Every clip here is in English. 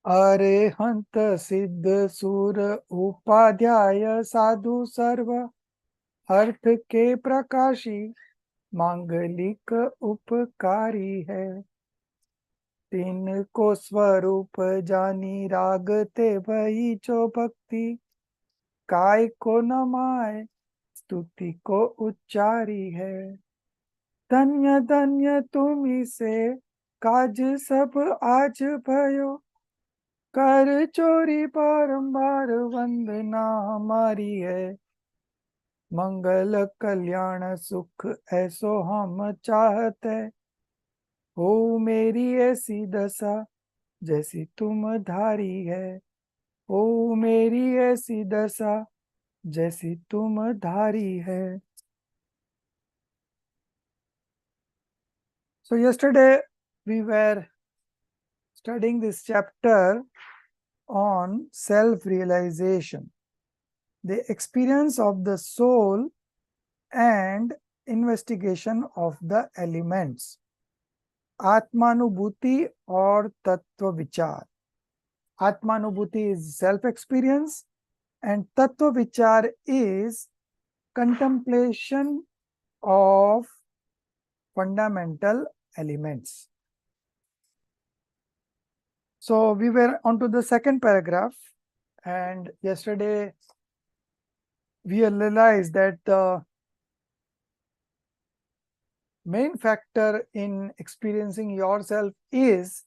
अरेहंत सिद्ध सुर उपाध्याय साधु सर्व अर्थ के प्रकाशी मांगलिक उपकारी है। तीन को स्वरूप जानी रागते भई जो भक्ति काय को नमाय स्तुति को उच्चारी है। धन्य धन्य तुम्ही से काज सब आज भयो कर चोरी बारंबार वंदना हमारी है। मंगल कल्याण सुख ऐसो हम चाहते हो मेरी ऐसी दशा जैसी तुम धारी है। ओ मेरी ऐसी दशा जैसी तुम धारी है। So yesterday we were studying this chapter on self-realization, the experience of the soul and investigation of the elements, Atmanubhuti or Tattva Vichar. Atmanubhuti is self-experience and Tattva Vichar is contemplation of fundamental elements. So we were on to the second paragraph, and yesterday we realized that the main factor in experiencing yourself is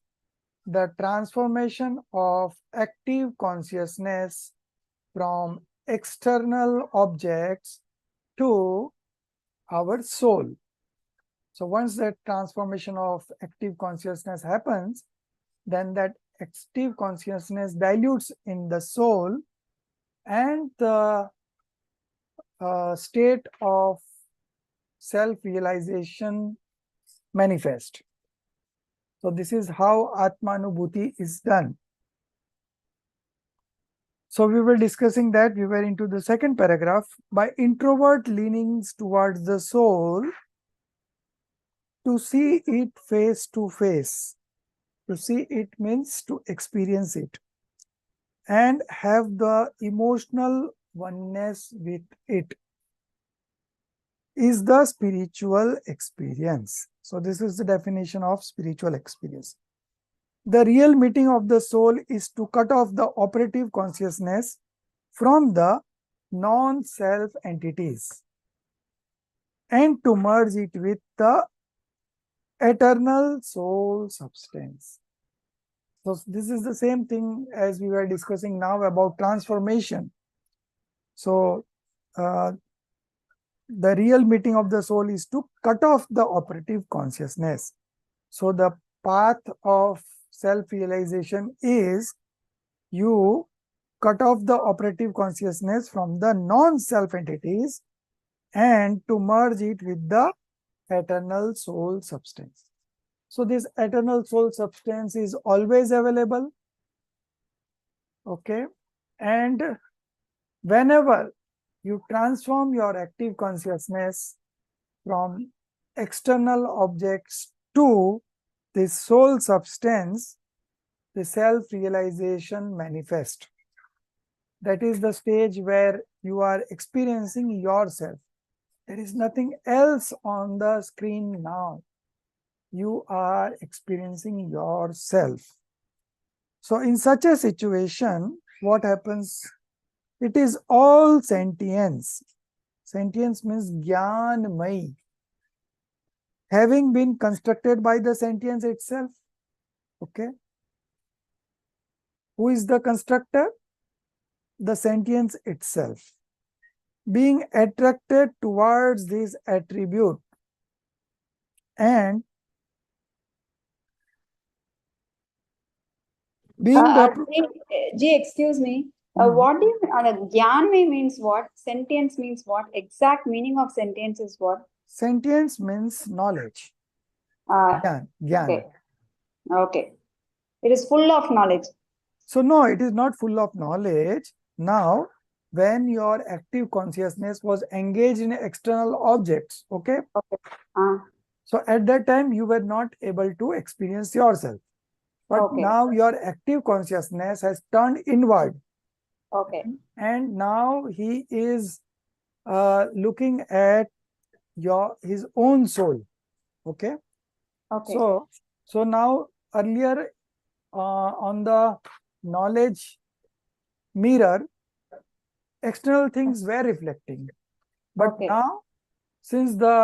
the transformation of active consciousness from external objects to our soul. So once that transformation of active consciousness happens, then that active consciousness dilutes in the soul and the state of self-realization manifest. So this is how Atmanubhuti is done. So we were discussing that. We were into the second paragraph. By introvert leanings towards the soul, to see it face to face. To see it means to experience it and have the emotional oneness with it is the spiritual experience. So this is the definition of spiritual experience. The real meeting of the soul is to cut off the operative consciousness from the non-self entities and to merge it with the eternal soul substance. So this is the same thing as we were discussing now about transformation. So the real meeting of the soul is to cut off the operative consciousness. So the path of self-realization is you cut off the operative consciousness from the non-self entities and to merge it with the eternal soul substance. So this eternal soul substance is always available. Okay. And whenever you transform your active consciousness from external objects to this soul substance, the self-realization manifests. That is the stage where you are experiencing yourself. There is nothing else on the screen now. You are experiencing yourself. So in such a situation, what happens? It is all sentience. Sentience means Jnanmay. Having been constructed by the sentience itself. Okay. Who is the constructor? The sentience itself. Being attracted towards this attribute and being excuse me. What do you mean? Jnanmay means what? Sentience means what? Exact meaning of sentience is what? Sentience means knowledge. Gyan. Okay. Okay. It is full of knowledge. So no, it is not full of knowledge. Now, when your active consciousness was engaged in external objects, okay? So at that time, you were not able to experience yourself. But Okay. now your active consciousness has turned inward, Okay. and now he is looking at his own soul. Okay. Okay. So now earlier on the knowledge mirror, external things were reflecting. But Okay. now, since the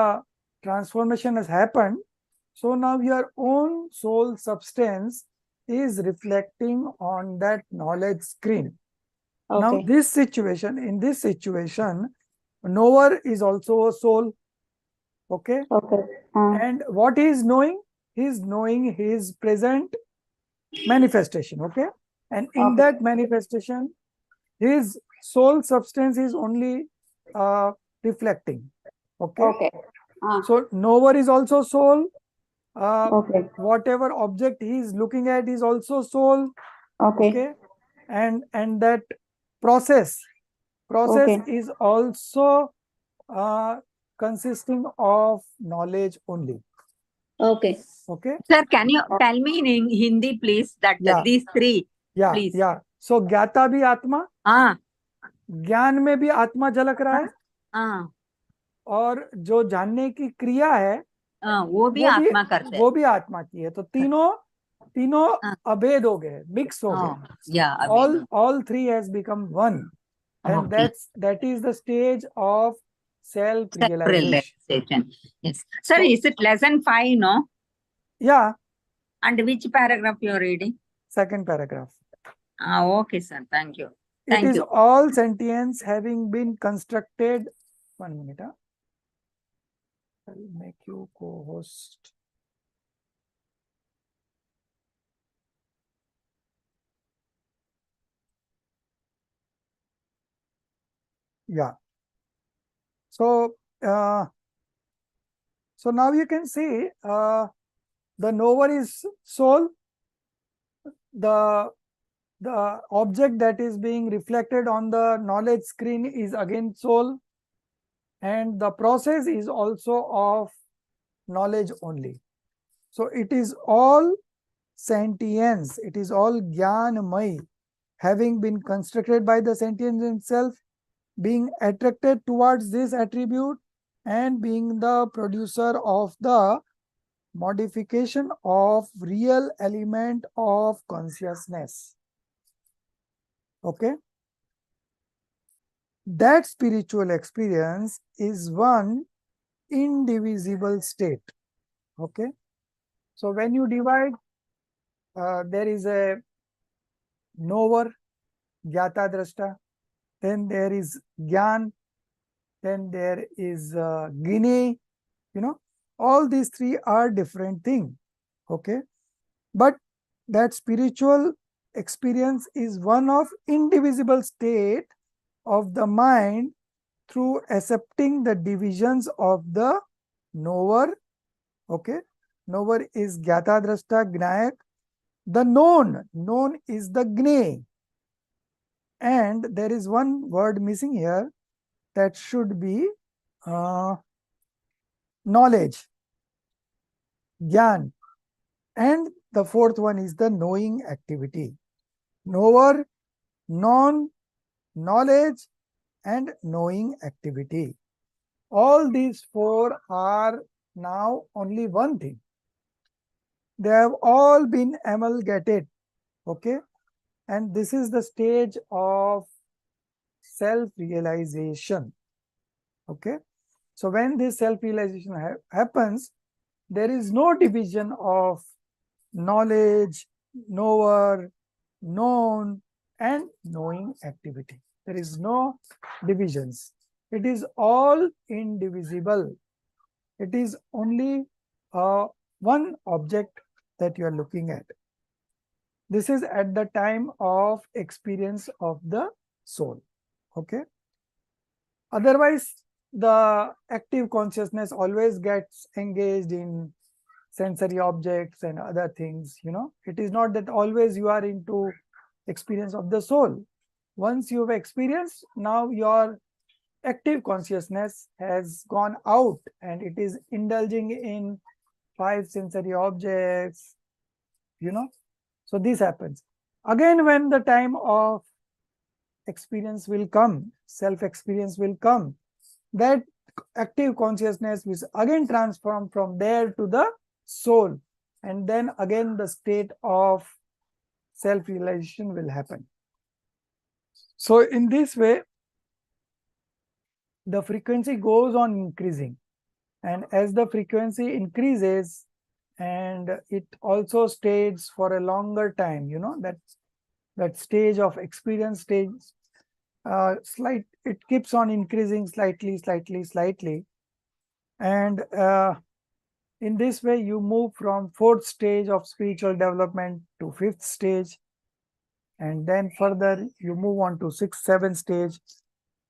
transformation has happened, so now your own soul substance is reflecting on that knowledge screen. Now, Okay. in this situation, knower is also a soul. Okay. Okay. And what he is knowing? He is knowing his present manifestation. Okay. And in Okay. that manifestation, his soul substance is only reflecting. Okay. Okay. So knower is also soul. Okay. Whatever object he is looking at is also soul. Okay. Okay. And that process Okay. is also consisting of knowledge only. Okay. Okay. Sir, can you tell me in Hindi, please, that Yeah. these three, Yeah. please? Yeah. So ज्ञाता भी आत्मा, हाँ ज्ञान में भी आत्मा झलक रहा है, हाँ और जो जानने की क्रिया है हाँ, वो भी आत्मा करते हैं। वो भी आत्मा की है. तो तीनों हाँ. अभेद हो गए, मिक्स हो गए. Yeah, all three has become one, and Okay. that is the stage of self realization. Self-realization. Yes. Sir, So- is it lesson 5, no? Yeah. And which paragraph you are reading? Second paragraph. Okay, sir. Thank you. It is you. all sentience having been constructed. 1 minute. I'll make you co-host. Yeah. So now you can see the knower is soul. The object that is being reflected on the knowledge screen is again soul, and the process is also of knowledge only. So it is all sentience, it is all Gyanmay, having been constructed by the sentience itself, being attracted towards this attribute, and being the producer of the modification of real element of consciousness. Okay. That spiritual experience is one indivisible state. Okay. So when you divide, there is a knower, Gyata Drashta, then there is Gyan, then there is Gine, all these three are different things. Okay. But that spiritual experience is one of indivisible state of the mind through accepting the divisions of the knower. Okay. Knower is Gyata Drashta Gnayak. The known is the Gne. And there is one word missing here, that should be knowledge, Gyan. And the fourth one is the knowing activity. Knower, known, knowledge, and knowing activity. All these four are now only one thing. They have all been amalgamated. Okay. And this is the stage of self-realization. Okay. So when this self-realization happens, there is no division of knowledge, knower, known, and knowing activity. There is no divisions. It is all indivisible. It is only one object that you are looking at. This is at the time of experience of the soul. Okay. Otherwise, the active consciousness always gets engaged in sensory objects and other things. It is not that always you are into experience of the soul. Once you have experienced, now your active consciousness has gone out and it is indulging in 5 sensory objects. So this happens. Again, when the time of experience will come, self-experience will come, that active consciousness will again transform from there to the soul. And then again the state of self-realization will happen. So in this way, the frequency goes on increasing. And as the frequency increases, and it also stays for a longer time, that stage of experience stage, it keeps on increasing slightly. And in this way, you move from 4th stage of spiritual development to 5th stage. And then further, you move on to 6th, 7th stage,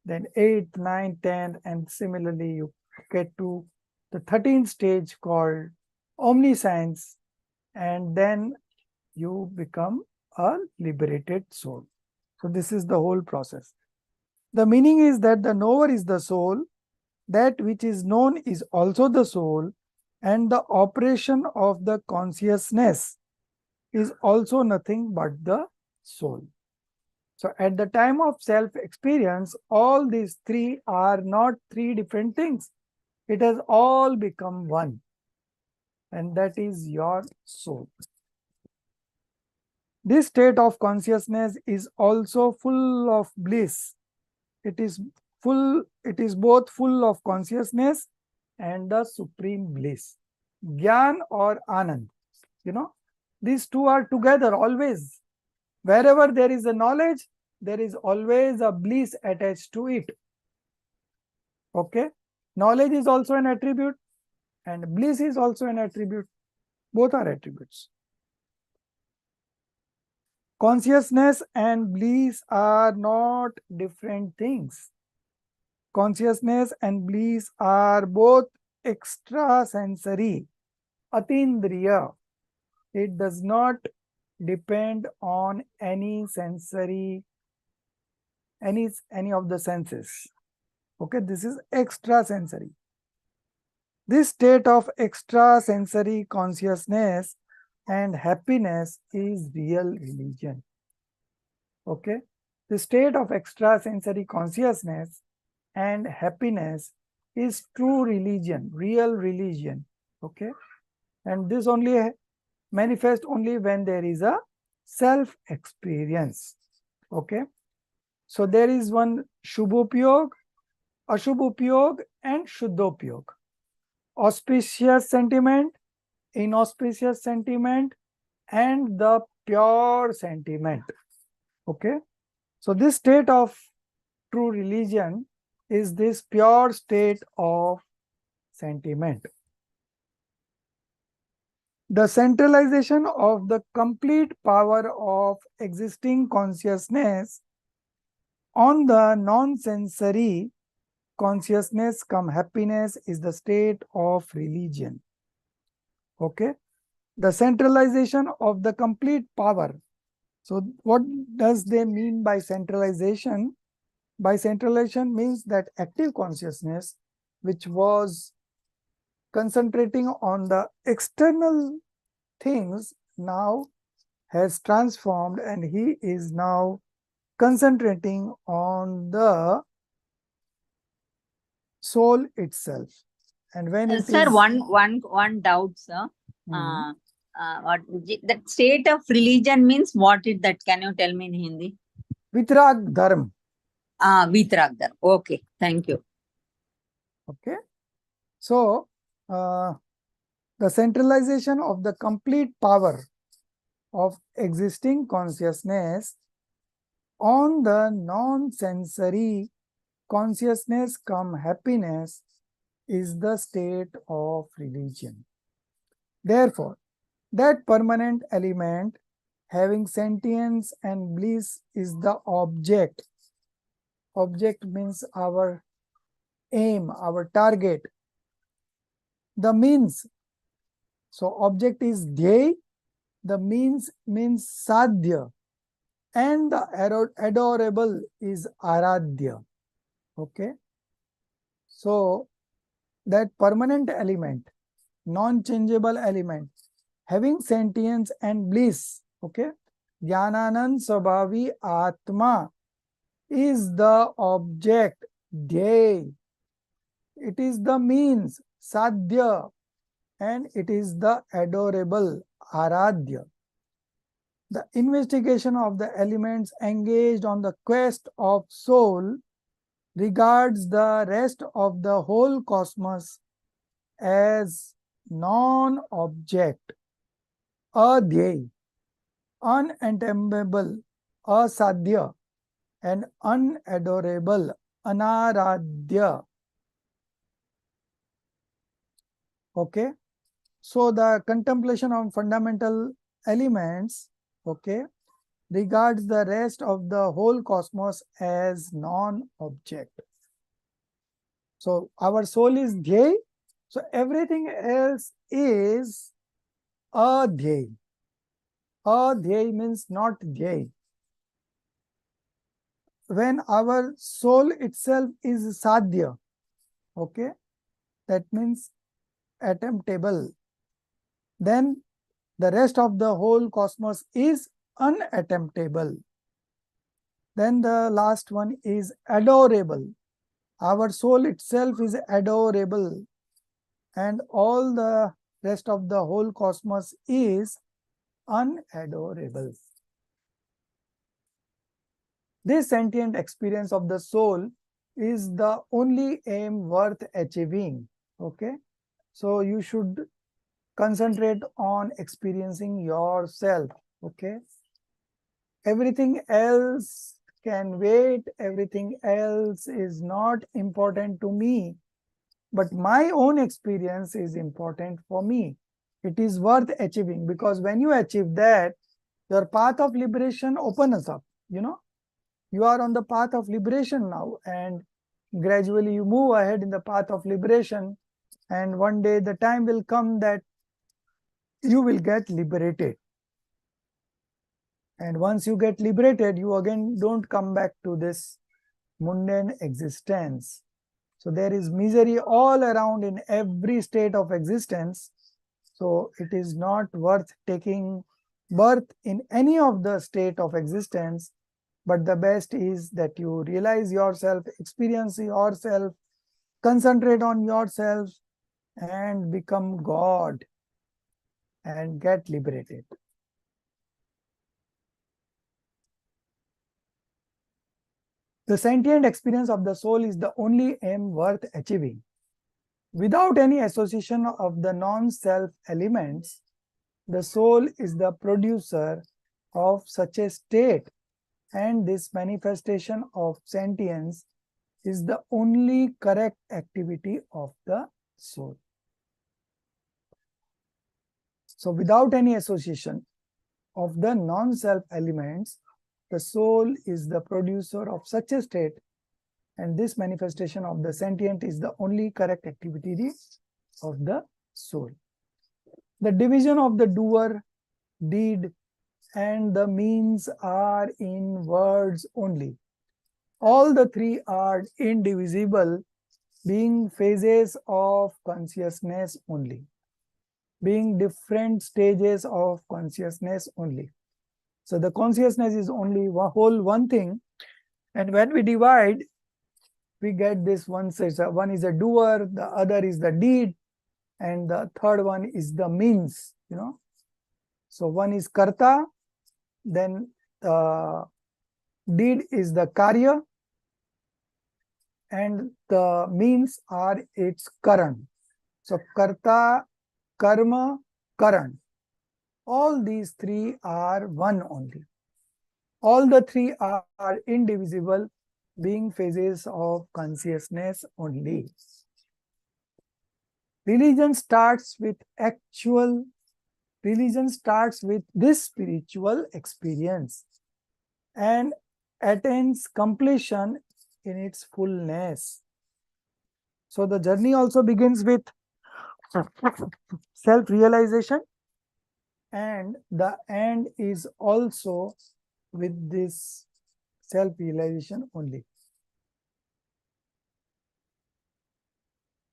then 8th, 9th, 10th, and similarly, you get to the 13th stage called omniscience, and then you become a liberated soul. So this is the whole process. The meaning is that the knower is the soul, that which is known is also the soul, and the operation of the consciousness is also nothing but the soul. So at the time of self-experience, all these three are not three different things. It has all become one. And that is your soul. This state of consciousness is also full of bliss. It is both full of consciousness and the supreme bliss. Gyan or Anand. These two are together always. Wherever there is a knowledge, there is always a bliss attached to it. Okay? Knowledge is also an attribute, and bliss is also an attribute. Both are attributes. Consciousness and bliss are not different things. Consciousness and bliss are both extrasensory, atindriya. It does not depend on any sensory, any of the senses. Okay, this is extrasensory. This state of extrasensory consciousness and happiness is real religion. Okay, the state of extrasensory consciousness and happiness is true religion, real religion. Okay, and this only manifests only when there is a self-experience. Okay, so there is one shubhopyog, ashubhopyog, and shuddhopyog. Auspicious sentiment, inauspicious sentiment, and the pure sentiment. Okay, so this state of true religion is this pure state of sentiment. The centralization of the complete power of existing consciousness on the non-sensory consciousness come happiness is the state of religion. Okay, the centralization of the complete power. So what does they mean by centralization? By centralization means that active consciousness, which was concentrating on the external things, now has transformed, and he is now concentrating on the soul itself. And when it Sir, is one doubt, sir. That state of religion means what is that? Can you tell me in Hindi? Vitrag Dharma. Vitrag Dharma. Okay, thank you. Okay, so the centralization of the complete power of existing consciousness on the non-sensory consciousness come happiness is the state of religion. Therefore, that permanent element having sentience and bliss is the object. Object means our aim, our target. The means. So object is dhyay, the means sadhya, and the adorable is aradhya. Okay. So that permanent element, non-changeable element, having sentience and bliss Okay. Jnananand Sabhavi Atma is the object, Dhyay. It is the means, Sadhya, and it is the adorable, Aradhya. The investigation of the elements engaged on the quest of soul regards the rest of the whole cosmos as non-object, adhyay, unattainable, asadhya, and unadorable, anaradhya. Okay. So the contemplation on fundamental elements, okay, regards the rest of the whole cosmos as non-object. So our soul is dhyay. So everything else is adhyay. Adhyay means not dhyay. When our soul itself is sadhya, okay, that means attemptable, then the rest of the whole cosmos is unattemptable. Then the last one is adorable. Our soul itself is adorable, and all the rest of the whole cosmos is unadorable. This sentient experience of the soul is the only aim worth achieving. Okay, so you should concentrate on experiencing yourself. Okay, everything else can wait, everything else is not important to me, but my own experience is important for me. It is worth achieving, because when you achieve that, your path of liberation opens up. You are on the path of liberation now, and gradually you move ahead in the path of liberation, and one day the time will come that you will get liberated. And once you get liberated, you again don't come back to this mundane existence. So there is misery all around in every state of existence. So it is not worth taking birth in any of the state of existence, but the best is that you realize yourself, experience yourself, concentrate on yourself, and become God and get liberated. The sentient experience of the soul is the only aim worth achieving. Without any association of the non-self elements, the soul is the producer of such a state, and this manifestation of sentience is the only correct activity of the soul. So without any association of the non-self elements, the soul is the producer of such a state, and this manifestation of the sentient is the only correct activity of the soul. The division of the doer, deed, and the means are in words only. All the three are indivisible, being phases of consciousness only, being different stages of consciousness only. So the consciousness is only one thing, and when we divide, we get this one. One is a doer, the other is the deed, and the third one is the means. So one is karta, then deed is the karya, and the means are its karan. So karta, karma, karan. All these three are one only. All the three are indivisible, being phases of consciousness only. Religion starts with this spiritual experience and attains completion in its fullness. So the journey also begins with self-realization, and the end is also with this self-realization only,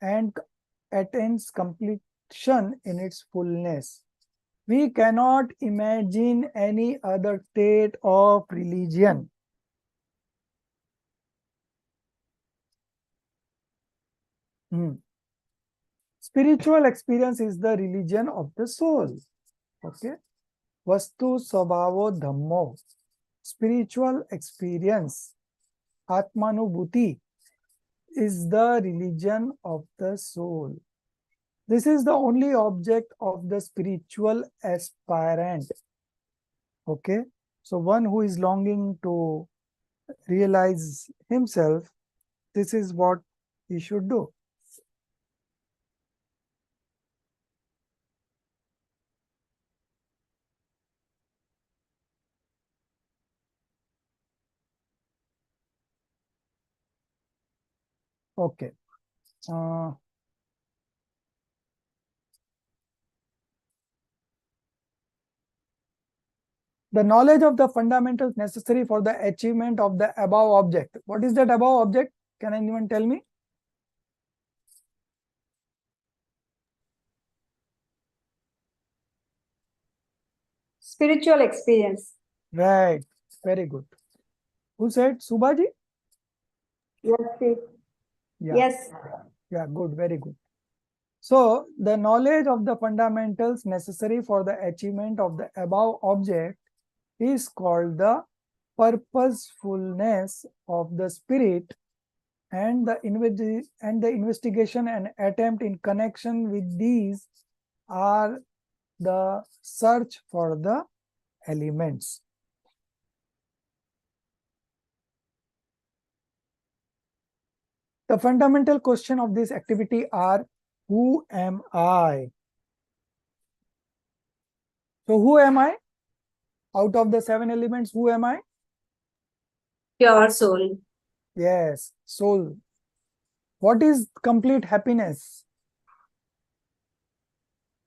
and attains completion in its fullness. We cannot imagine any other state of religion. Spiritual experience is the religion of the soul. Okay. Vastu Svabhavo Dhammo. Spiritual experience, Atmanubhuti, is the religion of the soul. This is the only object of the spiritual aspirant. Okay. So one who is longing to realize himself, this is what he should do. Okay. The knowledge of the fundamentals necessary for the achievement of the above object. What is that above object? Can anyone tell me? Spiritual experience. Right. Very good. Who said? Subhaji? Yes, Chief. Yeah. Yes. Yeah, good. Very good. So, the knowledge of the fundamentals necessary for the achievement of the above object is called the purposefulness of the spirit, and the investigation and attempt in connection with these are the search for the elements. The fundamental question of this activity are, who am I? So who am I? Out of the 7 elements, who am I? Pure soul. Yes, soul. What is complete happiness?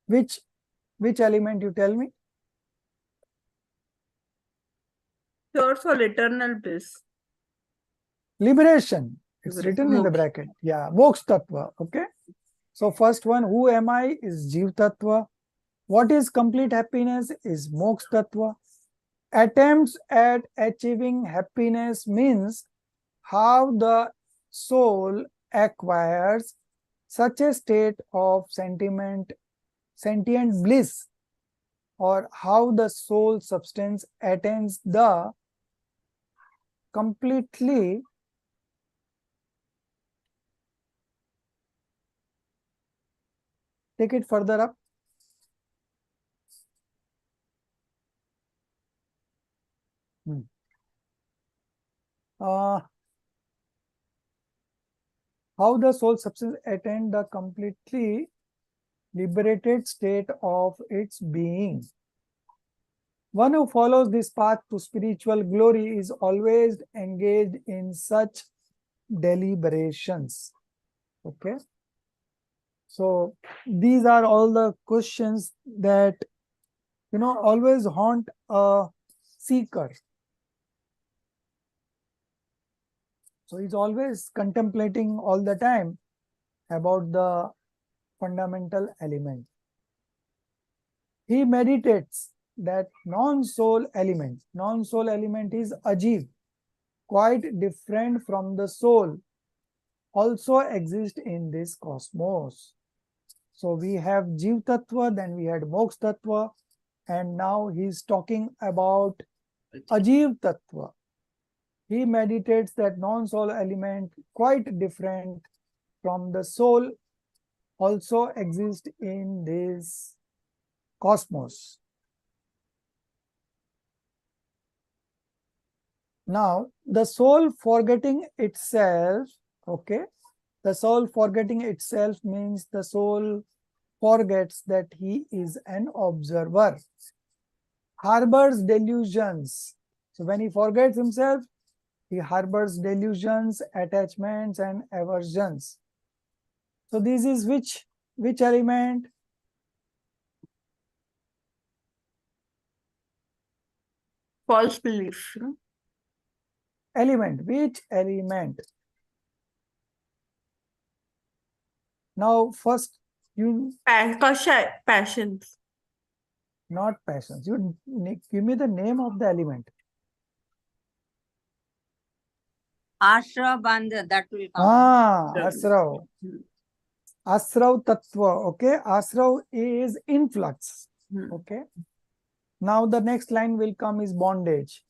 Which element, you tell me? Pure soul, eternal bliss. Liberation. It's Liberation. written in the Moksha. bracket. Yeah, Moksha Tattva. Okay. So first one, who am I, is Jeev Tattva. What is complete happiness is Moksha Tattva. Attempts at achieving happiness means how the soul acquires such a state of sentient bliss, or how the soul substance attains the completely take it further up. How the soul substance attain the completely liberated state of its being. One who follows this path to spiritual glory is always engaged in such deliberations. Okay. So these are all the questions that, always haunt a seeker. So he's always contemplating all the time about the fundamental element. He meditates that non-soul element is ajiv, quite different from the soul, also exist in this cosmos. So we have Jeev Tattva, then we had Moksha Tattva, and now he's talking about Ajiv Tattva. He meditates that non-soul element, quite different from the soul, also exist in this cosmos. Now, the soul forgetting itself, okay, the soul forgetting itself means the soul forgets that he is an observer, harbors delusions. So when he forgets himself, he harbors delusions, attachments, and aversions. So this is which element? False belief. Element. Which element? Now, first you Passions. Not passions. You give me the name of the element. Ashra Bandha, that will come. Ah, Asrav. Hmm. Asrav Tattva. Okay. Asrav is influx. Hmm. Okay. Now the next line will come is bondage.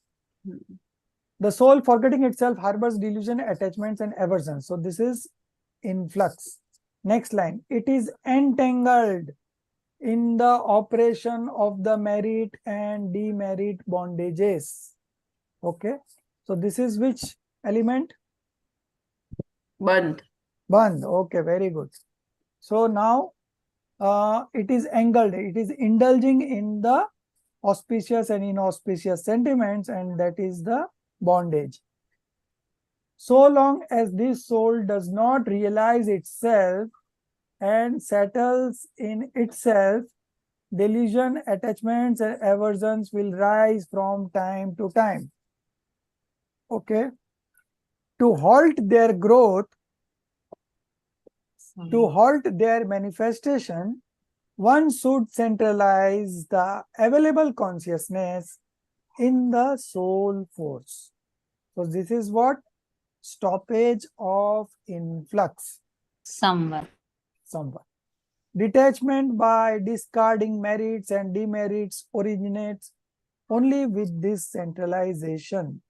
Hmm. The soul, forgetting itself, harbors delusion, attachments, and aversions. So this is influx. Next line. It is entangled in the operation of the merit and demerit bondages. Okay. So this is which element? Bandh. Bandh. Okay, very good. So now it is angled. It is indulging in the auspicious and inauspicious sentiments, and that is the bondage. So long as this soul does not realize itself and settles in itself, delusion, attachments, and aversions will rise from time to time. Okay. To halt their growth, to halt their manifestation, one should centralize the available consciousness in the soul force. So this is what? Stoppage of influx. Somewhere. Detachment by discarding merits and demerits originates only with this centralization.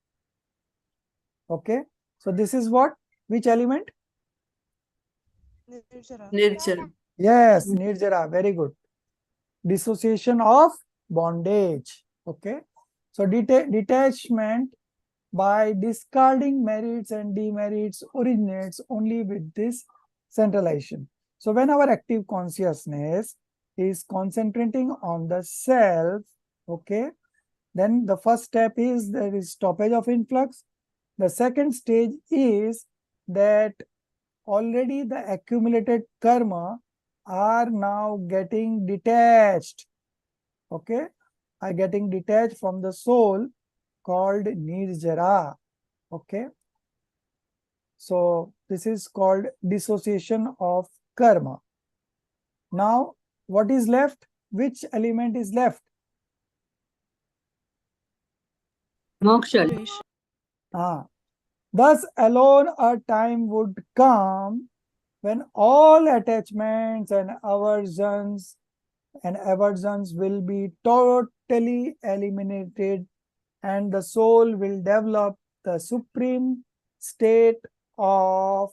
Okay. So this is what? Which element? Nirjara. Yes, Nirjara. Very good. Dissociation of bondage. Okay. So detachment by discarding merits and demerits originates only with this centralization. So when our active consciousness is concentrating on the self, okay, then the first step is there is stoppage of influx. The second stage is that already the accumulated karma are now getting detached, okay, are getting detached from the soul, called nirjara. Okay. So this is called dissociation of karma. Now, what is left? Which element is left? Moksha. Thus alone a time would come when all attachments and aversions will be totally eliminated, and the soul will develop the supreme state of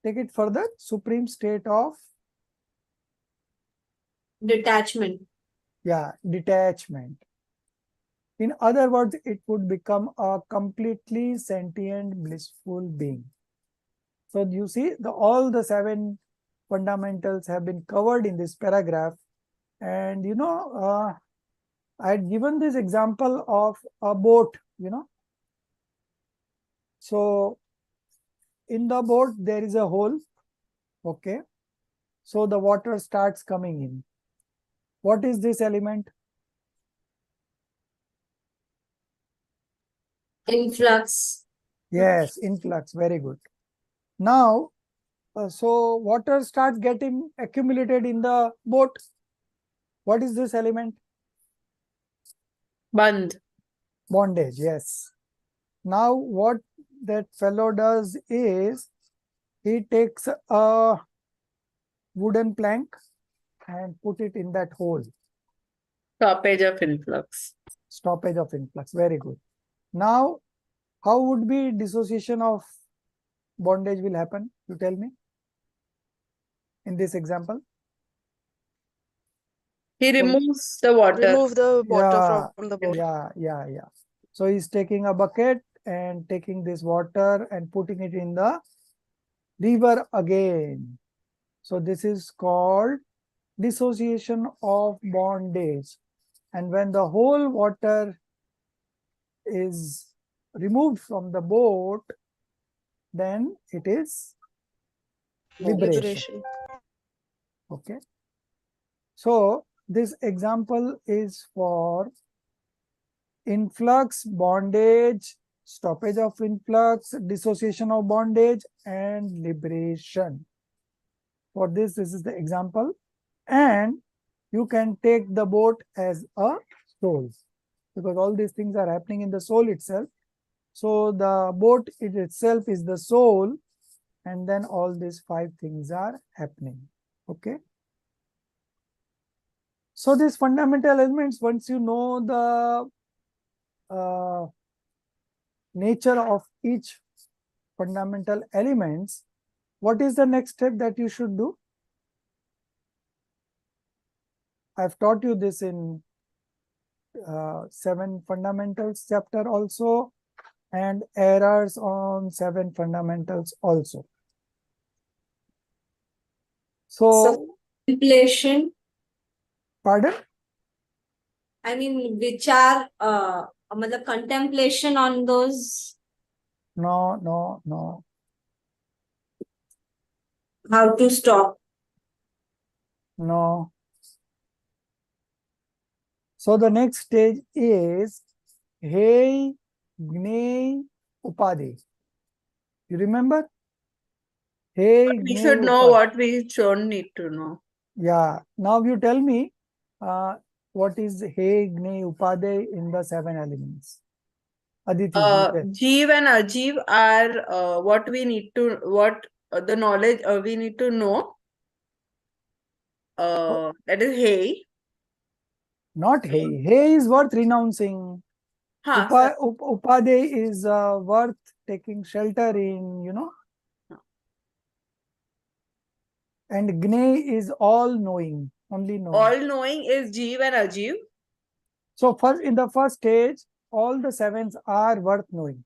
take it further, supreme state of Detachment. detachment. In other words, it would become a completely sentient, blissful being. So you see, all the 7 fundamentals have been covered in this paragraph. And I had given this example of a boat, So in the boat, there is a hole. Okay. So the water starts coming in. What is this element? Influx. Yes, influx. Very good. Now, so water starts getting accumulated in the boat. What is this element? Bandh. Bondage. Yes. Now, what that fellow does is he takes a wooden plank and put it in that hole. Stoppage of influx. Stoppage of influx. Very good. Now, how would be dissociation of bondage will happen? You tell me. In this example. He removes the water. Remove the water Yeah, from the boat. yeah. So he's taking a bucket and taking this water and putting it in the river again. So this is called dissociation of bondage. And when the whole water is removed from the boat, then it is liberation. Okay. So this example is for influx, bondage, stoppage of influx, dissociation of bondage, and liberation. For this is the example. And you can take the boat as a soul, because all these things are happening in the soul itself. So the boat itself is the soul, and then all these 5 things are happening. Okay. So these fundamental elements, once you know the nature of each fundamental elements, what is the next step that you should do? I've taught you this in 7 fundamentals chapter also, and errors on 7 fundamentals also. So, Contemplation. pardon? I mean, which are मतलब contemplation on those. No. How to stop. No. So the next stage is Hey Gnei Upadi. You remember? Hey We Gnei should know Upadi. what we don't need to know. Yeah. Now you tell me what is Hey Gnei Upadi in the 7 elements. Aditi, you tell. Jeev and Ajeev are what we need to, the knowledge we need to know. That is hey. Not Hey. Hey is worth renouncing. Huh, Upade is worth taking shelter in, you know. And Gnei is all knowing, only knowing. all knowing is Jeev and Ajeev. So first, in the first stage, all the 7s are worth knowing,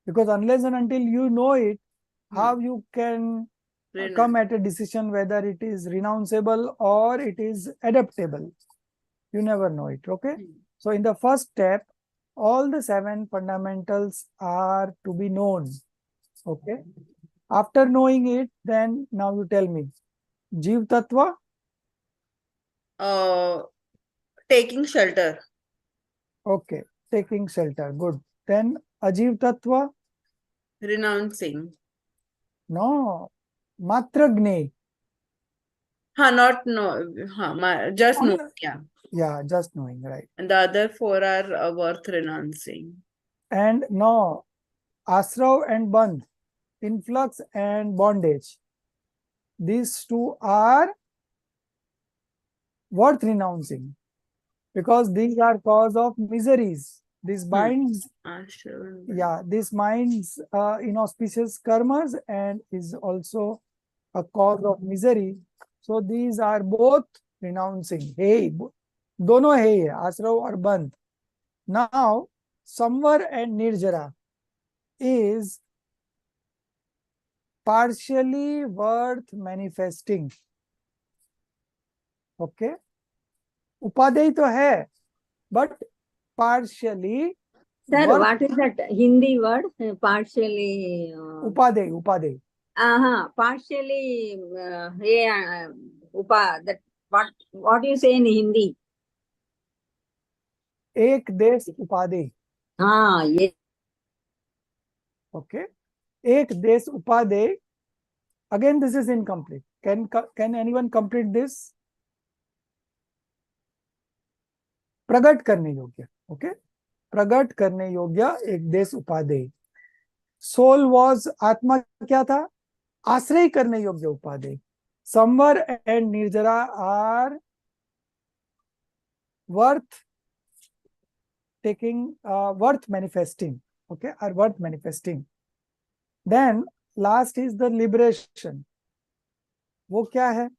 because unless and until you know it, how you can come at a decision whether it is renounceable or it is adaptable. You never know it. Okay. So in the first step, all the 7 fundamentals are to be known. Okay. After knowing it, then now you tell me, Jeev Tattva. Taking shelter. Okay, taking shelter. Good. Then Ajeev Tattva. Renouncing. No, Matra Gnei. Not no. Just no. Yeah. Yeah, just knowing, right. And the other 4 are worth renouncing. And no, Asrav and Bandh, influx and bondage. These 2 are worth renouncing, because these are cause of miseries. These binds, yeah, this binds inauspicious karmas and is also a cause of misery. So these are both renouncing. Hey, dono hey, Asrav or Bandh. Now, Samvar and Nirjara is partially worth manifesting. Okay. Upadey to hai, but partially. Sir, what is that Hindi word? Partially. Upadey. Partially. That what do you say in Hindi? Ek desh upadey. Yes. Okay. Ek desh upadey. Again, this is incomplete. Can anyone complete this? प्रगट करने योग्य. Okay. प्रगट करने योग्य एक देश उपादेय. Soul was आत्मा क्या था? आश्रय करने योग्य उपादेय. संवर एंड निर्जरा are worth taking, worth manifesting. Okay, are worth manifesting. Then last is the liberation. वो क्या है?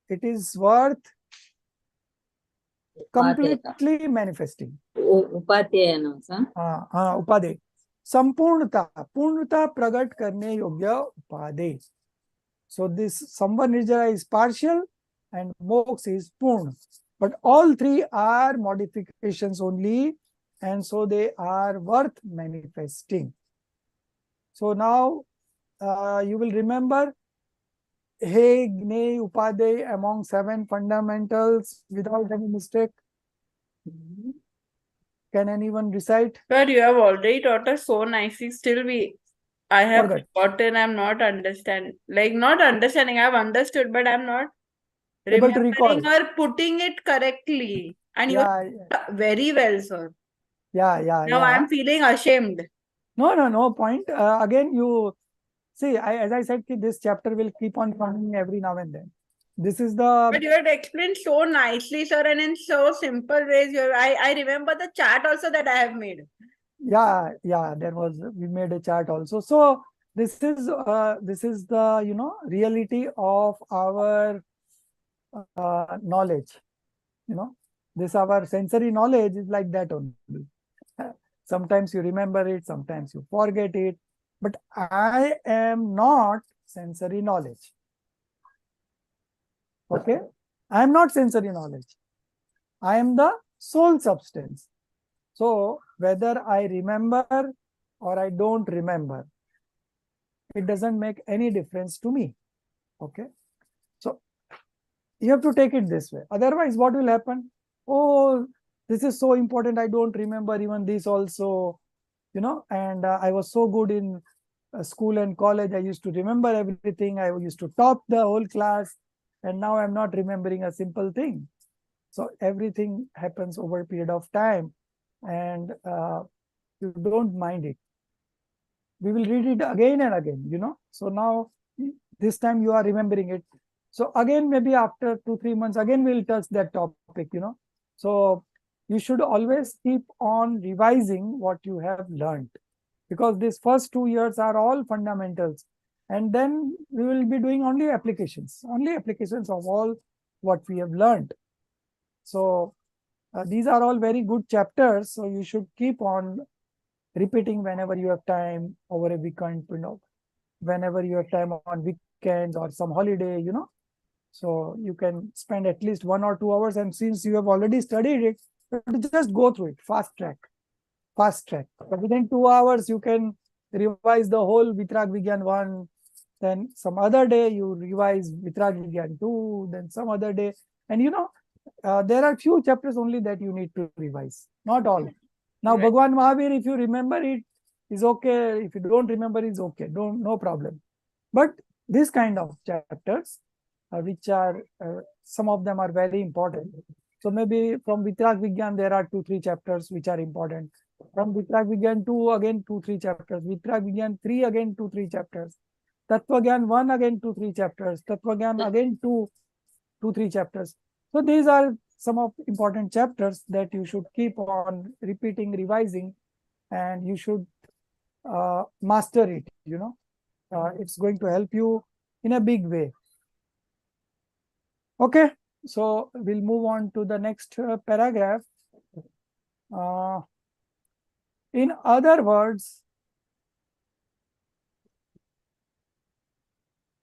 It is worth completely manifesting. उपादेय. संपूर्णता, पूर्णता प्रकट करने योग्य उपादेय. So this Samvar Nirjara is partial and Moksha is Purna. But all 3 are modifications only, and so they are worth manifesting. So now you will remember Hey Gnei Upadey among 7 fundamentals without any mistake. Can anyone recite? Sir, you have already taught us so nicely. Still, I have Forgot. forgotten. I'm not not understanding. I've understood, but I'm not Able to recall. remembering or putting it correctly. And you Yeah, very well, sir. yeah. Now I'm feeling ashamed. No point. Again, you see, as I said, this chapter will keep on coming every now and then. This is the. But you had explained so nicely, sir, and in so simple ways. I remember the chart also that I have made. Yeah, we made a chart also. So this is the reality of our knowledge. This our sensory knowledge is like that only. Sometimes you remember it, sometimes you forget it, but I am not sensory knowledge. Okay, I am not sensory knowledge. I am the soul substance. So whether I remember or I don't remember, it doesn't make any difference to me. Okay, so you have to take it this way. Otherwise, what will happen? Oh, this is so important. I don't remember even this also, and I was so good in school and college. I used to remember everything. I used to top the whole class, and now I'm not remembering a simple thing. So everything happens over a period of time, and you don't mind it. We will read it again and again, So now this time you are remembering it. So again, maybe after 2-3 months, again we'll touch that topic. So you should always keep on revising what you have learned, because these first 2 years are all fundamentals. And then we will be doing only applications of all what we have learned. So these are all very good chapters. So you should keep on repeating whenever you have time over a weekend, whenever you have time on weekends or some holiday, So you can spend at least 1 or 2 hours. And since you have already studied it, just go through it, fast track. But within 2 hours, you can revise the whole Vitrag Vigyan 1. Then some other day, you revise Vitrag Vigyan 2. Then some other day. And there are few chapters only that you need to revise, not all. Now, Right. Bhagwan Mahavir, if you remember it, is okay. If you don't remember, it's okay. No problem. But this kind of chapters, which are, some of them are very important. So maybe from Vitrag Vigyan, there are 2-3 chapters which are important. From Vitrag Vigyan 2, again 2-3 chapters. Vitrag Vigyan 3, again 2-3 chapters. Tattva 1, again 2-3 chapters. Tattva again 2-3 chapters. So these are some of important chapters that you should keep on repeating, revising, and you should master it. It's going to help you in a big way. Okay, so we'll move on to the next paragraph. In other words,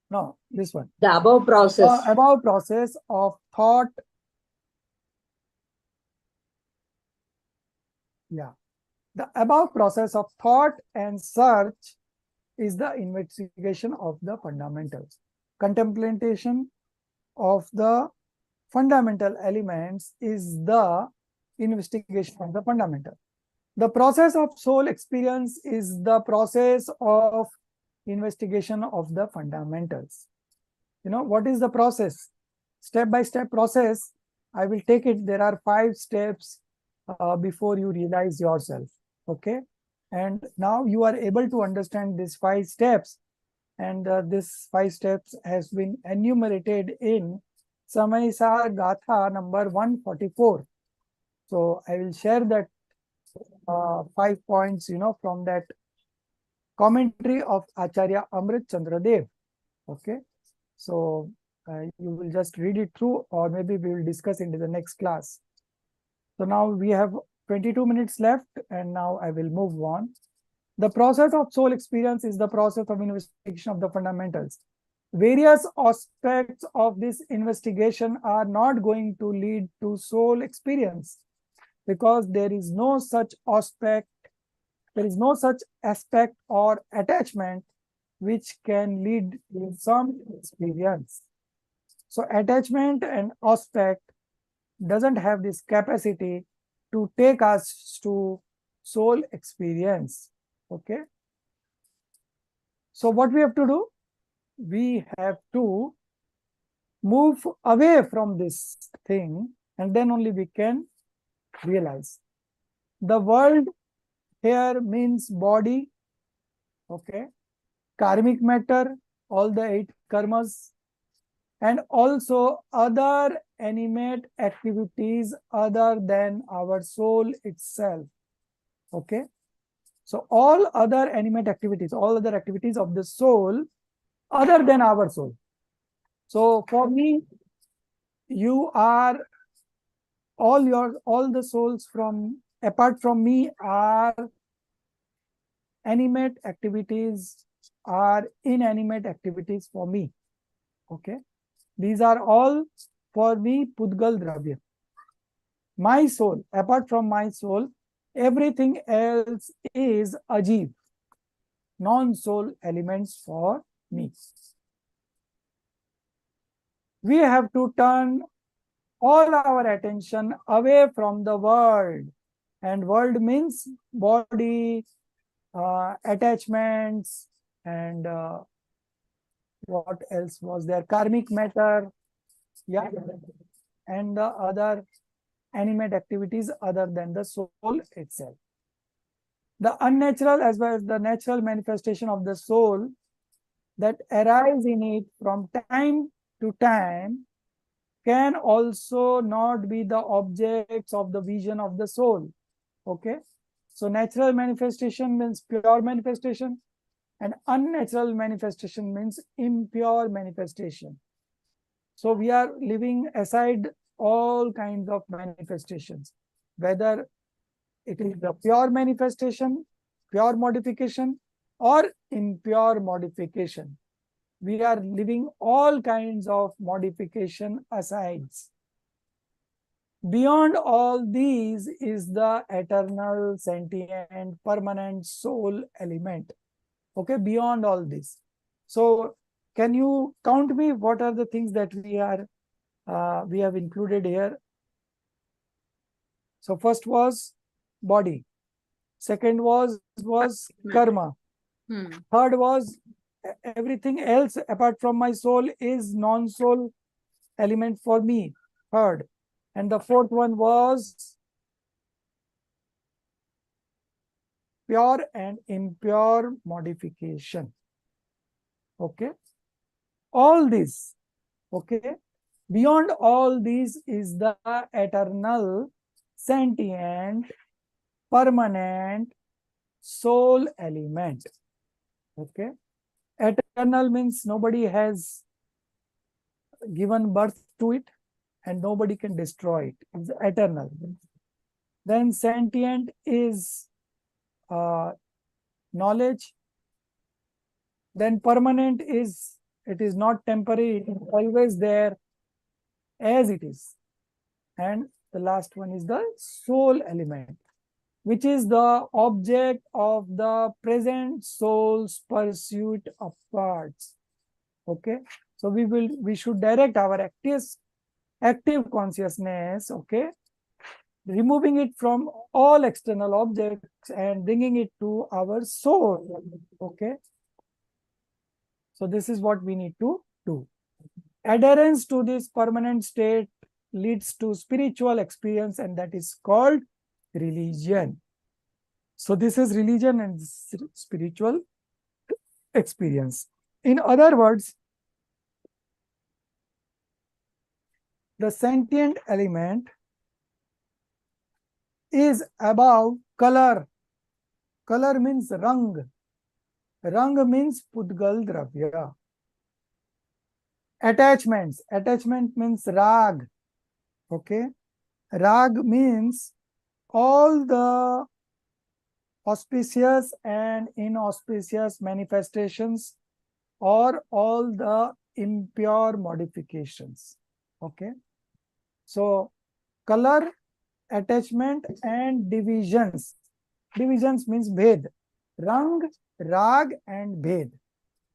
no, this one. The above process. Above process of thought. Yeah. The above process of thought and search is the investigation of the fundamentals. Contemplation of the fundamental elements is the investigation of the fundamental. The process of soul experience is the process of investigation of the fundamentals. What is the process? Step-by-step process. I will take it. There are 5 steps before you realize yourself. Okay. And now you are able to understand these 5 steps. And this 5 steps has been enumerated in Samaisar Gatha number 144. So I will share that 5 points, from that commentary of Acharya Amrit Chandra Dev. Okay. So you will just read it through, or maybe we will discuss it in the next class. So now we have 22 minutes left, and now I will move on. The process of soul experience is the process of investigation of the fundamentals. Various aspects of this investigation are not going to lead to soul experience, because there is no such aspect or attachment which can lead to some experience. So attachment and aspect doesn't have this capacity to take us to soul experience. Okay. So what we have to do? We have to move away from this thing, and then only we can realize. The world here means body, okay, karmic matter, all the 8 karmas, and also other animate activities other than our soul itself. Okay. So all other animate activities, all other activities of the soul other than our soul. So for me, you are all the souls from apart from me are animate activities, are inanimate activities for me. Okay. These are all for me Pudgal Dravya. My soul, apart from my soul, everything else is Ajiv, non-soul elements for me. We have to turn all our attention away from the world. And world means body, attachments, and what else was there? Karmic matter, yeah, and the other animate activities other than the soul itself. The unnatural as well as the natural manifestation of the soul that arise in it from time to time can also not be the objects of the vision of the soul. Okay. So natural manifestation means pure manifestation, and unnatural manifestation means impure manifestation. So we are leaving aside all kinds of manifestations, whether it is the pure manifestation, pure modification, or impure modification. We are leaving all kinds of modification aside. Beyond all these is the eternal, sentient, permanent soul element. Okay, beyond all this. So, can you count me what are the things that we have included here? So, first was body. Second was karma. Third was everything else apart from my soul is non-soul element for me. Third. And the fourth one was pure and impure modification. Okay. All this. Okay. Beyond all these is the eternal, sentient, permanent soul element. Okay. Eternal means nobody has given birth to it and nobody can destroy it. It's eternal. Then sentient is knowledge. Then permanent is, it is not temporary, it is always there as it is. And the last one is the soul element, which is the object of the present soul's pursuit upwards. Okay. So we should direct our active consciousness, okay, removing it from all external objects and bringing it to our soul. Okay. So this is what we need to do. Adherence to this permanent state leads to spiritual experience, and that is called religion. So this is religion and spiritual experience. In other words, the sentient element is about color. Color means rang. Rang means Pudgal Dravya. Attachments. Attachment means rag. Okay. Rag means all the auspicious and inauspicious manifestations or all the impure modifications. Okay. So color, attachment, and divisions. Divisions means bhed. Rang, rag, and bhed.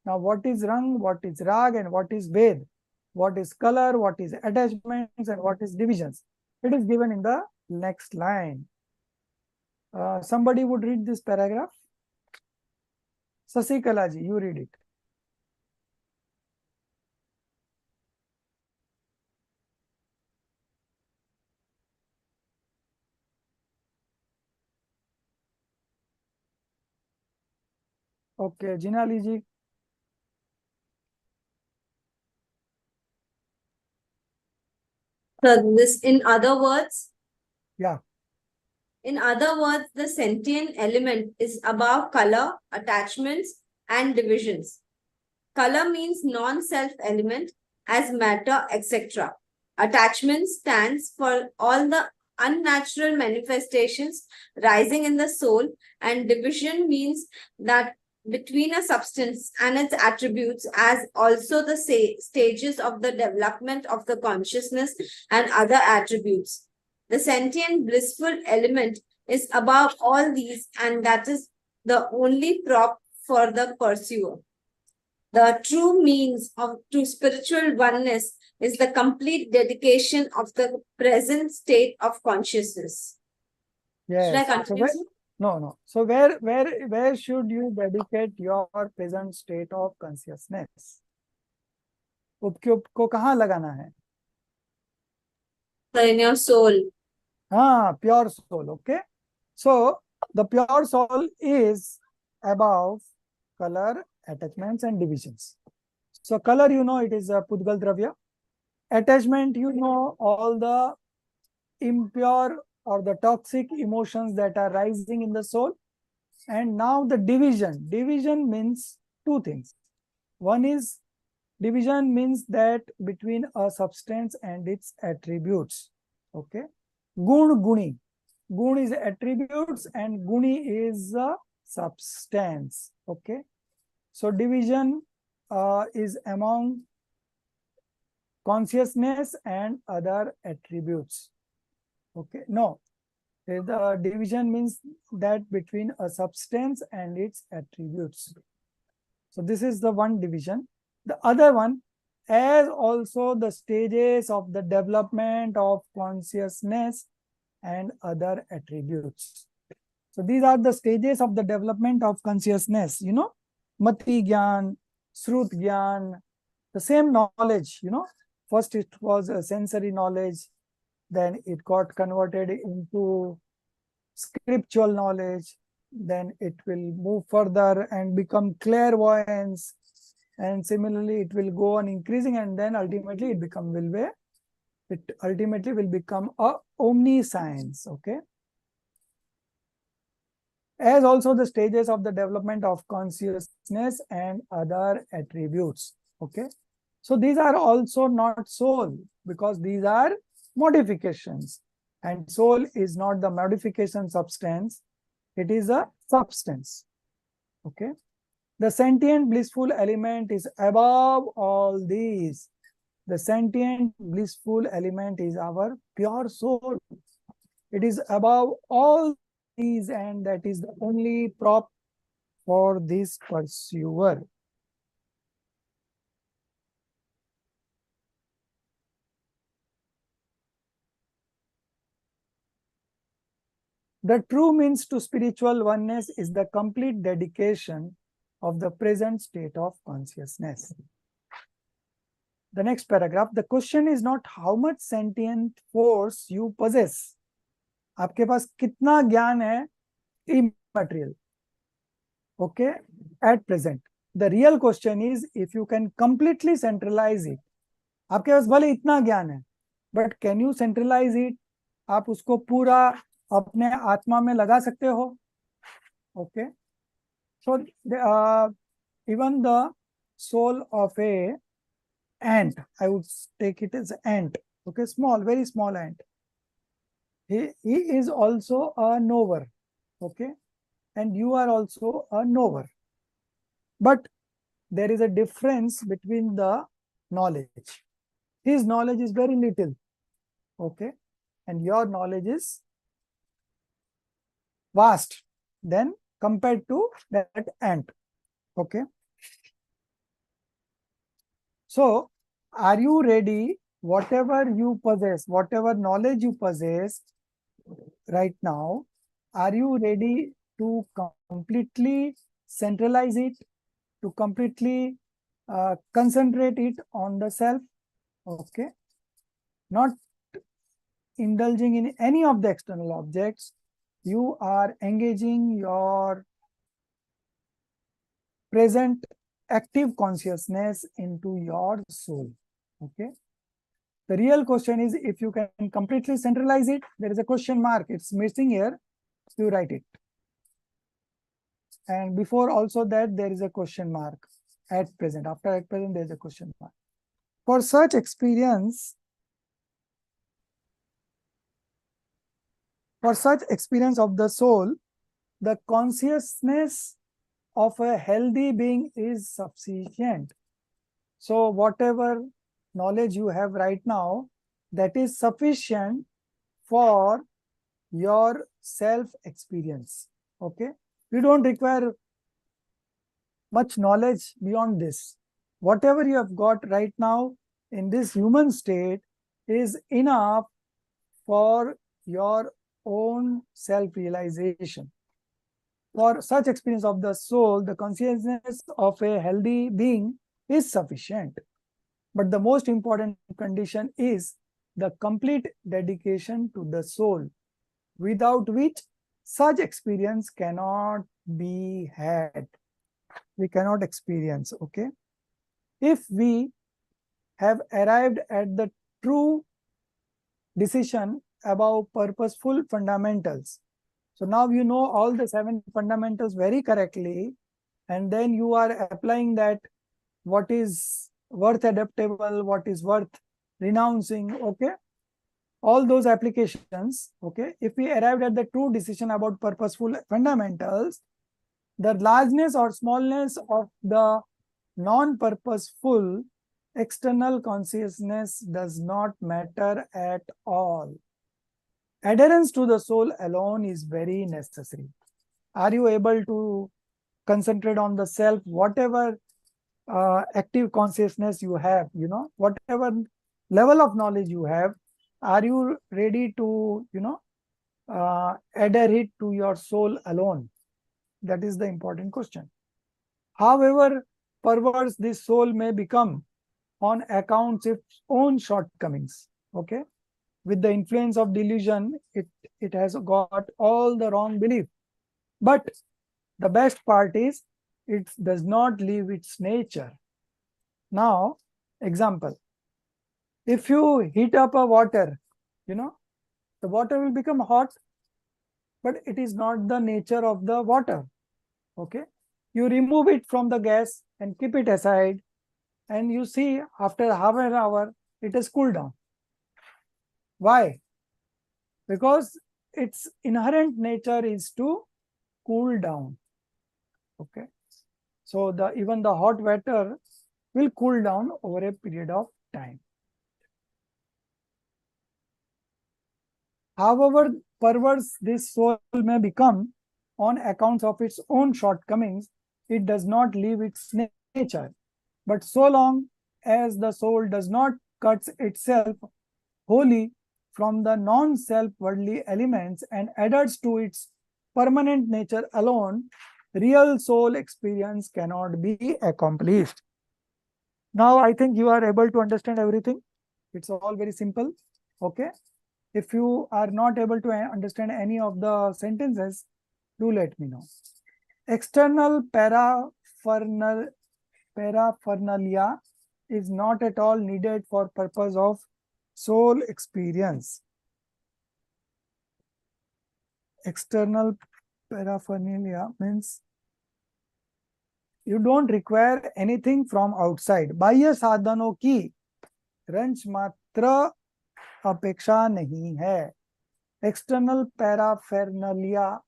Now, what is rang, what is rag, and what is bhed? What is color, what is attachments, and what is divisions? It is given in the next line. Somebody would read this paragraph. Sasikala ji, you read it. Okay, Jinali ji. So this, in other words, Yeah. in other words, the sentient element is above color, attachments, and divisions. Color means non-self element as matter, etc. Attachment stands for all the unnatural manifestations rising in the soul, and division means that between a substance and its attributes, as also the stages of the development of the consciousness and other attributes. The sentient blissful element is above all these, and that is the only prop for the pursuer. The true means of to spiritual oneness is the complete dedication of the present state of consciousness. Yes. Should I So continue? where, sir? no. So where should you dedicate your present state of consciousness? उपके को कहाँ लगाना है? Sir, in your soul. Pure soul. Okay. So the pure soul is above color, attachments, and divisions. So color, you know, it is a Pudgal Dravya. Attachment, you know, all the impure or the toxic emotions that are rising in the soul. And now the division. Division means two things. One is division means that between a substance and its attributes. Okay. Gun, guni. Gun is attributes and guni is a substance. Okay. So division is among consciousness and other attributes. Okay. No. The division means that between a substance and its attributes. So this is the one division. The other one, as also the stages of the development of consciousness and other attributes. So these are the stages of the development of consciousness, you know, Mati Gyan, Srut Gyan, the same knowledge, you know. First it was a sensory knowledge, then it got converted into scriptural knowledge, then it will move further and become clairvoyance, and similarly it will go on increasing, and then ultimately it ultimately will become a omniscience. Okay. As also the stages of the development of consciousness and other attributes. Okay. So these are also not soul, because these are modifications, and soul is not the modification substance, it is a substance. Okay. The sentient blissful element is above all these. The sentient blissful element is our pure soul. It is above all these, and that is the only prop for this pursuer. The true means to spiritual oneness is the complete dedication of the present state of consciousness. The next paragraph, the question is not how much sentient force you possess. आपके पास कितना ज्ञान है immaterial. Okay, at present. The real question is if you can completely centralize it. आपके पास भले इतना ज्ञान है, but can you centralize it? आप उसको पूरा अपने आत्मा में लगा सकते हो? Okay. So even the soul of a ant, I would take it as ant. Okay, small, very small ant. He is also a knower. Okay, and you are also a knower. But there is a difference between the knowledge. His knowledge is very little. Okay, and your knowledge is vast then compared to that ant. Okay. So, are you ready? Whatever you possess, whatever knowledge you possess, right now, are you ready to completely centralize it, to completely concentrate it on the self? Okay, not indulging in any of the external objects. You are engaging your present active consciousness into your soul. Okay. The real question is if you can completely centralize it. There is a question mark. It's missing here. You write it. And before also that, there is a question mark at present. After at present, there is a question mark. For such experience of the soul, the consciousness of a healthy being is sufficient. So whatever knowledge you have right now, that is sufficient for your self experience. Okay, you don't require much knowledge beyond this. Whatever you have got right now in this human state is enough for your own self-realization. For such experience of the soul, the consciousness of a healthy being is sufficient. But the most important condition is the complete dedication to the soul, without which such experience cannot be had. We cannot experience, okay? If we have arrived at the true decision about purposeful fundamentals, so now you know all the 7 fundamentals very correctly, and then you are applying that what is worth adaptable, what is worth renouncing, okay? All those applications, okay? If we arrived at the true decision about purposeful fundamentals, the largeness or smallness of the non-purposeful external consciousness does not matter at all. Adherence to the soul alone is very necessary. Are you able to concentrate on the self, whatever active consciousness you have, you know, whatever level of knowledge you have, are you ready to, you know, adhere it to your soul alone? That is the important question. However perverse this soul may become on account of its own shortcomings, okay? With the influence of delusion, it has got all the wrong belief. But the best part is it does not leave its nature. Now, example, if you heat up a water, you know, the water will become hot, but it is not the nature of the water, okay? You remove it from the gas and keep it aside, and you see after half an hour, it has cooled down. Why? Because its inherent nature is to cool down. Okay. So even the hot water will cool down over a period of time. However perverse this soul may become on account of its own shortcomings, it does not leave its nature. But so long as the soul does not cut itself wholly from the non-self worldly elements and adheres to its permanent nature alone, real soul experience cannot be accomplished. Now I think you are able to understand everything. It's all very simple. Okay. If you are not able to understand any of the sentences, do let me know. External paraphernalia is not at all needed for purpose of soul experience. External paraphernalia means you don't require anything from outside. बाह्य साधनों की ranch मात्र अपेक्षा नहीं है. External paraphernalia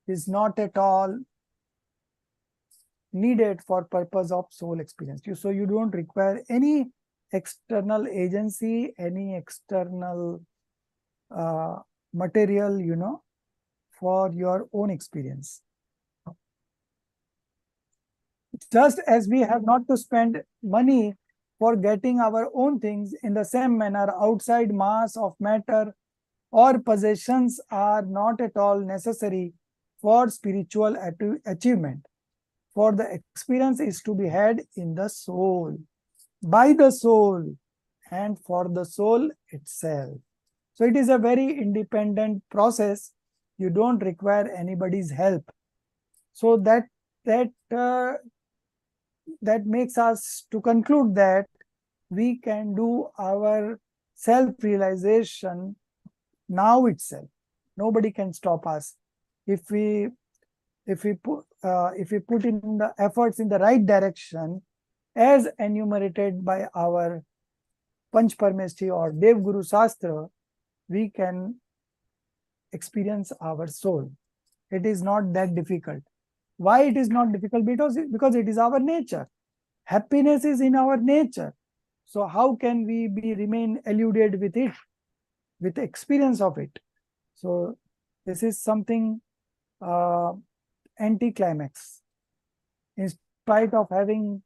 is not at all needed for purpose of soul experience. So you don't require any external agency, any external material, you know, for your own experience. Just as we have not to spend money for getting our own things, in the same manner outside mass of matter or possessions are not at all necessary for spiritual achievement. For the experience is to be had in the soul, by the soul, and for the soul itself. So it is a very independent process. You don't require anybody's help. So that makes us to conclude that we can do our self-realization now itself. Nobody can stop us if we put in the efforts in the right direction, as enumerated by our Panch Parmeshti or Dev Guru Shastra. We can experience our soul. It is not that difficult. Why it is not difficult? Because it is our nature. Happiness is in our nature. So how can we remain eluded with it, with experience of it? So this is something anticlimax. In spite of having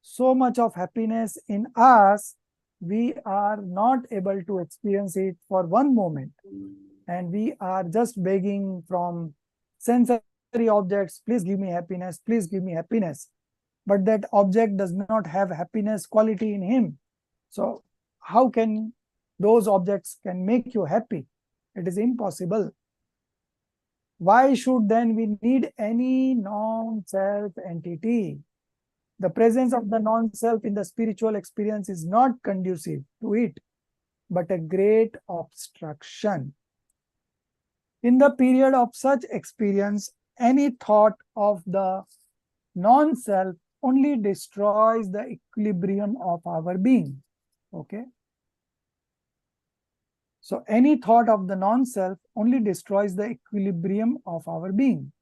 so much of happiness in us, we are not able to experience it for one moment. And we are just begging from sensory objects, please give me happiness, please give me happiness. But that object does not have happiness quality in him. So how can those objects can make you happy? It is impossible. Why should then we need any non-self entity? The presence of the non-self in the spiritual experience is not conducive to it, but a great obstruction. In the period of such experience, any thought of the non-self only destroys the equilibrium of our being. Okay? So any thought of the non-self only destroys the equilibrium of our being.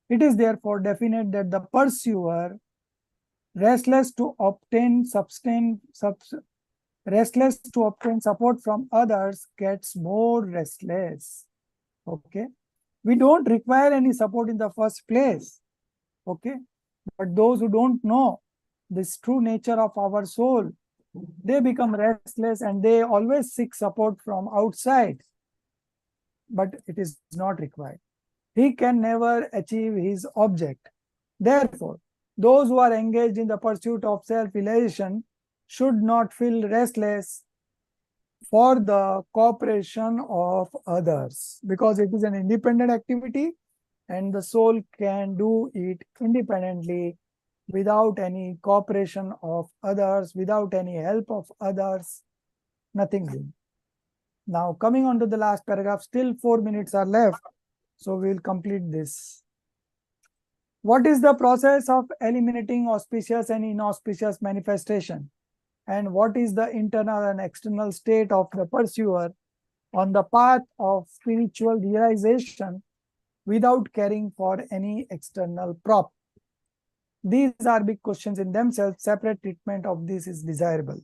It is therefore definite that the pursuer, restless to obtain support from others, gets more restless. Okay, we don't require any support in the first place. Okay, but those who don't know this true nature of our soul, they become restless and they always seek support from outside. But it is not required. He can never achieve his object. Therefore, those who are engaged in the pursuit of self-realization should not feel restless for the cooperation of others, because it is an independent activity and the soul can do it independently without any cooperation of others, without any help of others, nothing doing. Now coming on to the last paragraph, still 4 minutes are left, so we will complete this. What is the process of eliminating auspicious and inauspicious manifestation? And what is the internal and external state of the pursuer on the path of spiritual realization without caring for any external prop? These are big questions in themselves. Separate treatment of this is desirable.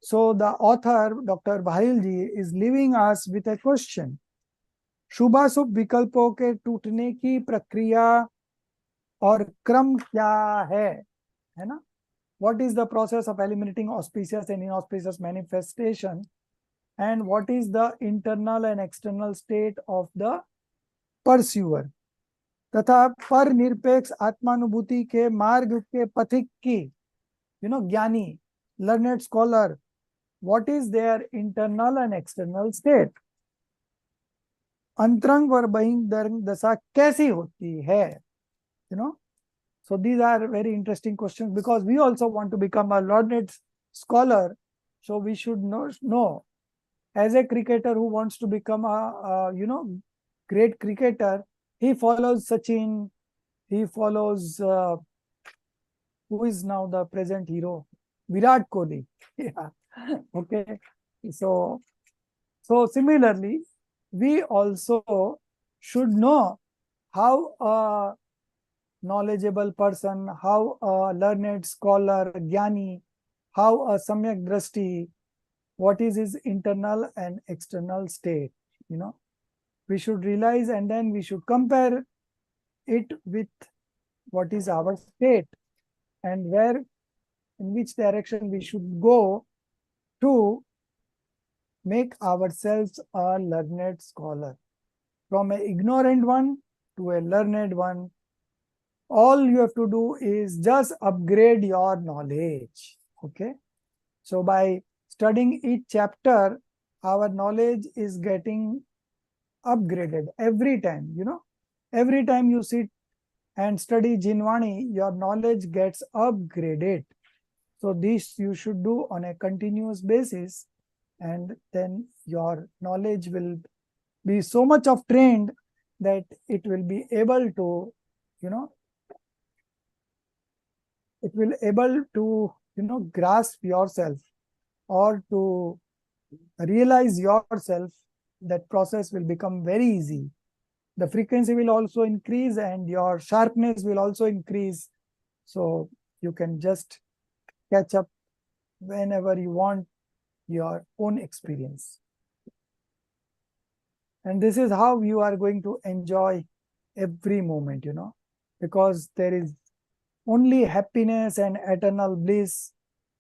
So the author, Dr. Bahilji, is leaving us with a question. शुभाशुभ विकल्पों के टूटने की प्रक्रिया और क्रम क्या है ना? What is the process of eliminating auspicious and inauspicious manifestation, and what is the internal and external state of the pursuer? तथा पर निरपेक्ष आत्मानुभूति के मार्ग के पथिक की, ज्ञानी, learned scholar, what is their internal and external state? अंतरंग व बहिर्ंग दशा कैसी होती है? So these are very interesting questions, because we also want to become a learned scholar. So we should know. As a cricketer who wants to become a great cricketer, he follows Sachin, he follows who is now the present hero, Virat Kohli. Yeah. Okay. So similarly, we also should know how a knowledgeable person, how a learned scholar, Jnani, how a Samyak Drashti, what is his internal and external state, We should realize, and then we should compare it with what is our state and in which direction we should go to make ourselves a learned scholar. From an ignorant one to a learned one, all you have to do is just upgrade your knowledge. Okay. So by studying each chapter, our knowledge is getting upgraded every time, every time you sit and study Jinwani, your knowledge gets upgraded. So this you should do on a continuous basis, and then your knowledge will be so much of trained that it will be able to, it will able to, grasp yourself or to realize yourself. That process will become very easy. The frequency will also increase and your sharpness will also increase. So you can just catch up whenever you want your own experience. And this is how you are going to enjoy every moment, because there is only happiness and eternal bliss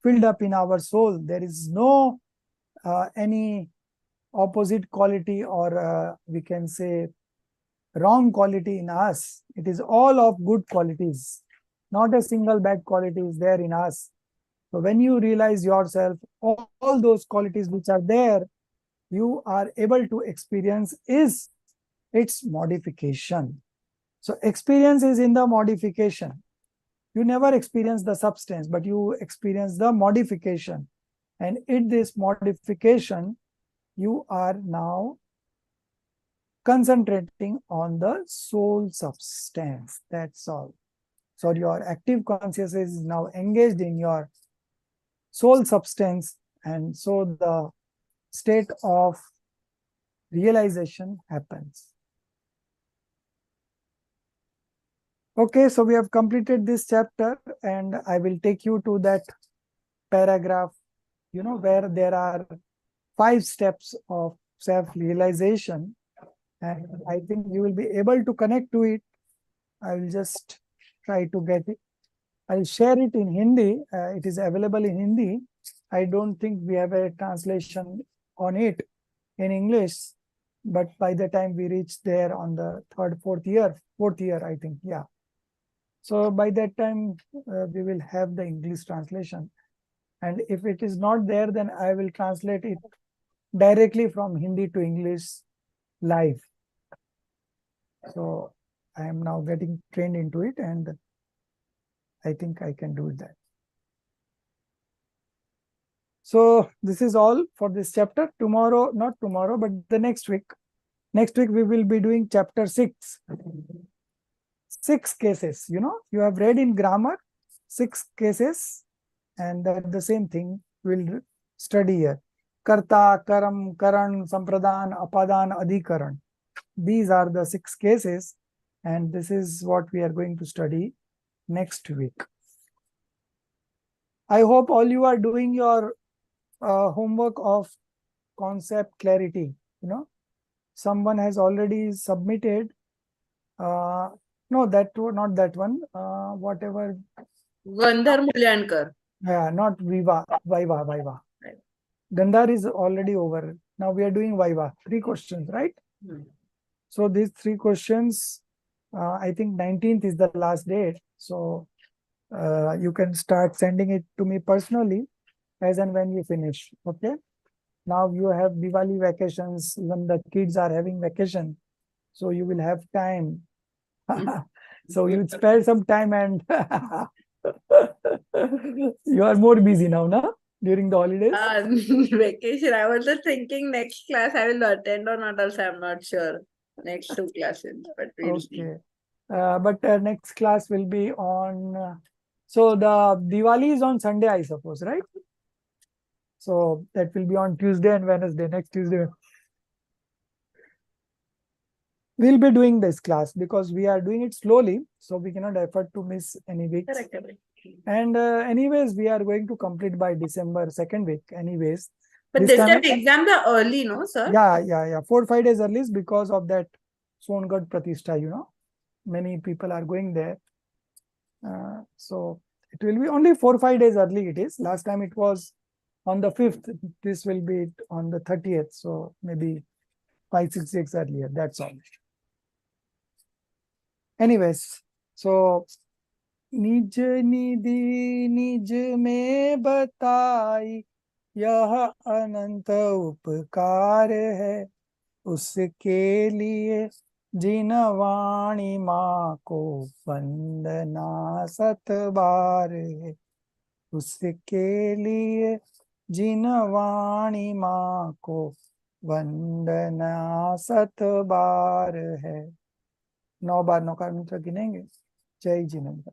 filled up in our soul. There is no any opposite quality or we can say wrong quality in us. It is all of good qualities. Not a single bad quality is there in us. So when you realize yourself, all those qualities which are there, you are able to experience is its modification. So experience is in the modification. You never experience the substance, but you experience the modification. And in this modification, you are now concentrating on the soul substance. That's all. So your active consciousness is now engaged in your soul substance, and so the state of realization happens. Okay, so we have completed this chapter, and I will take you to that paragraph, where there are 5 steps of self-realization, and I think you will be able to connect to it. I will just try to get it. I'll share it in Hindi. It is available in Hindi. I don't think we have a translation on it in English, but by the time we reach there on the fourth year, I think, yeah. So by that time, we will have the English translation. And if it is not there, then I will translate it directly from Hindi to English live. So I am now getting trained into it, and I think I can do that. So this is all for this chapter. Tomorrow, not tomorrow, but the next week. Next week, we will be doing chapter 6. 6 cases, you have read in grammar 6 cases, and that the same thing we'll study here. Karta, Karam, Karan, Sampradan, Apadan, Adhikaran. These are the 6 cases, and this is what we are going to study next week. I hope all you are doing your homework of concept clarity. Someone has already submitted. No, not that one. Whatever. Gandhar Mulyankar. Yeah, not Viva. Right. Gandhar is already over. Now we are doing Viva. 3 questions, right? So these 3 questions, I think 19th is the last date. So you can start sending it to me personally as and when you finish. Okay. Now you have Diwali vacations. Even the kids are having vacation. So you will have time. So you spare some time, and you are more busy now, no? During the holidays. Vacation. I was just thinking next class I will attend or not, also I'm not sure. Next 2 classes, but we'll see. Okay. But next class will be on. So the Diwali is on Sunday, I suppose, right? So that will be on Tuesday and Wednesday. Next Tuesday. We'll be doing this class because we are doing it slowly, so we cannot afford to miss any weeks. Correct. And anyways, we are going to complete by December 2nd week. Anyways, But this time exams are early, no, sir? Yeah. 4-5 days early because of that Songad Pratishtha. Many people are going there. So it will be only 4-5 days early. It is. Last time it was on the 5th. This will be on the 30th. So maybe 5-6 days earlier. That's all. Anyways, so निज निधि निज में बताई यह अनंत उपकार है, उसके लिए जिन वाणी माँ को वंदना 7 बार है, उसके लिए जिन वाणी माँ को वंदना 7 बार है। 9 बार नौकार मित्र गिनेंगे। जय जिनेन्द्र।